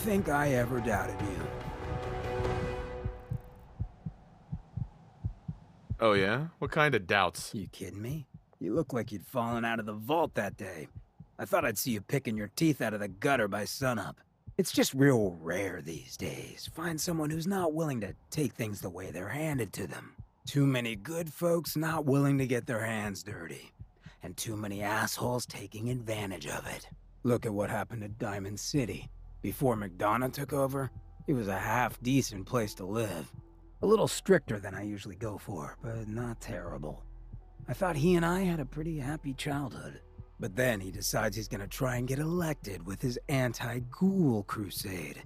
think I ever doubted you. Oh yeah? What kind of doubts? You kidding me? You look like you'd fallen out of the vault that day. I thought I'd see you picking your teeth out of the gutter by sunup. It's just real rare these days. Find someone who's not willing to take things the way they're handed to them. Too many good folks not willing to get their hands dirty. And too many assholes taking advantage of it. Look at what happened to Diamond City. Before Mcdonough took over, it was a half-decent place to live. A little stricter than I usually go for, but not terrible. I thought he and I had a pretty happy childhood. But then he decides he's gonna try and get elected with his anti-ghoul crusade.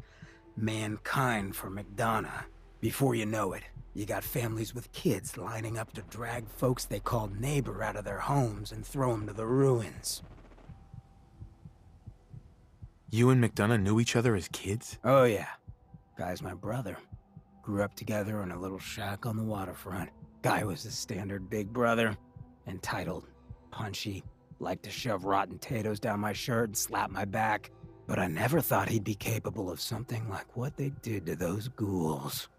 Mankind for Mcdonough. Before you know it, you got families with kids lining up to drag folks they called neighbor out of their homes and throw them to the ruins. You and Mcdonough knew each other as kids? Oh yeah. Guy's my brother. Grew up together in a little shack on the waterfront. Guy was the standard big brother. Entitled, punchy, liked to shove rotten potatoes down my shirt and slap my back. But I never thought he'd be capable of something like what they did to those ghouls.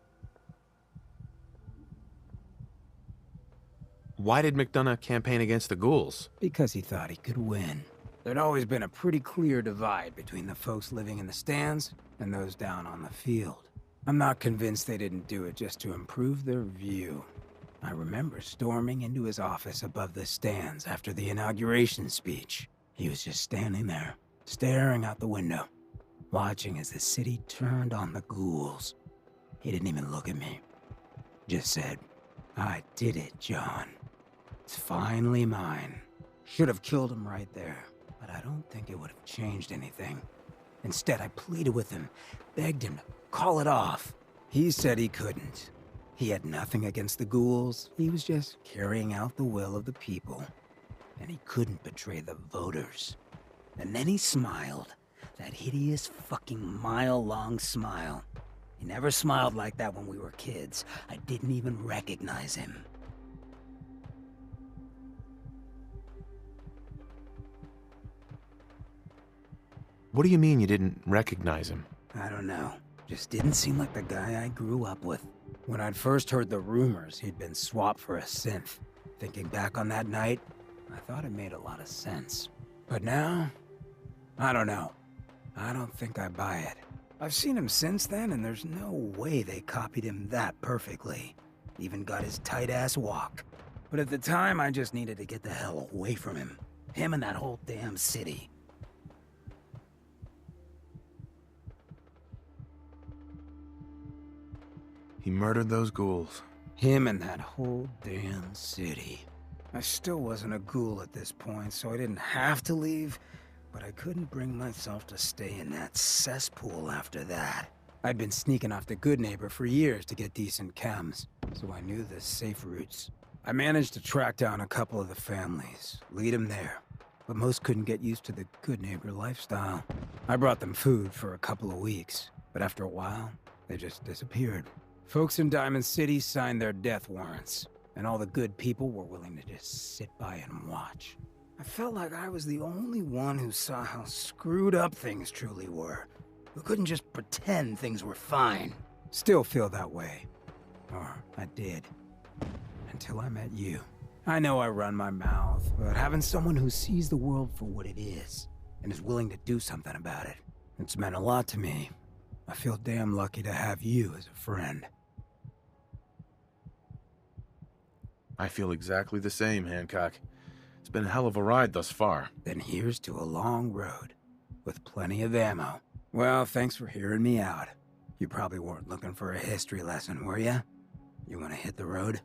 Why did Mcdonough campaign against the ghouls? Because he thought he could win. There'd always been a pretty clear divide between the folks living in the stands and those down on the field. I'm not convinced they didn't do it just to improve their view. I remember storming into his office above the stands after the inauguration speech. He was just standing there, staring out the window, watching as the city turned on the ghouls. He didn't even look at me. Just said, "I did it, John. It's finally mine." Should have killed him right there, but I don't think it would have changed anything. Instead, I pleaded with him, begged him to call it off. He said he couldn't. He had nothing against the ghouls. He was just carrying out the will of the people. And he couldn't betray the voters. And then he smiled. That hideous fucking mile-long smile. He never smiled like that when we were kids. I didn't even recognize him. What do you mean you didn't recognize him? I don't know. Just didn't seem like the guy I grew up with. When I'd first heard the rumors he'd been swapped for a synth, thinking back on that night, I thought it made a lot of sense. But now, I don't know. I don't think I buy it. I've seen him since then, and there's no way they copied him that perfectly. Even got his tight-ass walk. But at the time, I just needed to get the hell away from him. Him and that whole damn city. He murdered those ghouls. Him and that whole damn city. I still wasn't a ghoul at this point, so I didn't have to leave, but I couldn't bring myself to stay in that cesspool after that. I'd been sneaking off the Good Neighbor for years to get decent chems, so I knew the safe routes. I managed to track down a couple of the families, lead them there, but most couldn't get used to the Good Neighbor lifestyle. I brought them food for a couple of weeks, but after a while, they just disappeared. Folks in Diamond City signed their death warrants, and all the good people were willing to just sit by and watch. I felt like I was the only one who saw how screwed up things truly were, who couldn't just pretend things were fine. Still feel that way. Or I did. Until I met you. I know I run my mouth, but having someone who sees the world for what it is, and is willing to do something about it, it's meant a lot to me. I feel damn lucky to have you as a friend. I feel exactly the same, Hancock. It's been a hell of a ride thus far. Then here's to a long road, with plenty of ammo. Well, thanks for hearing me out. You probably weren't looking for a history lesson, were ya? You wanna hit the road?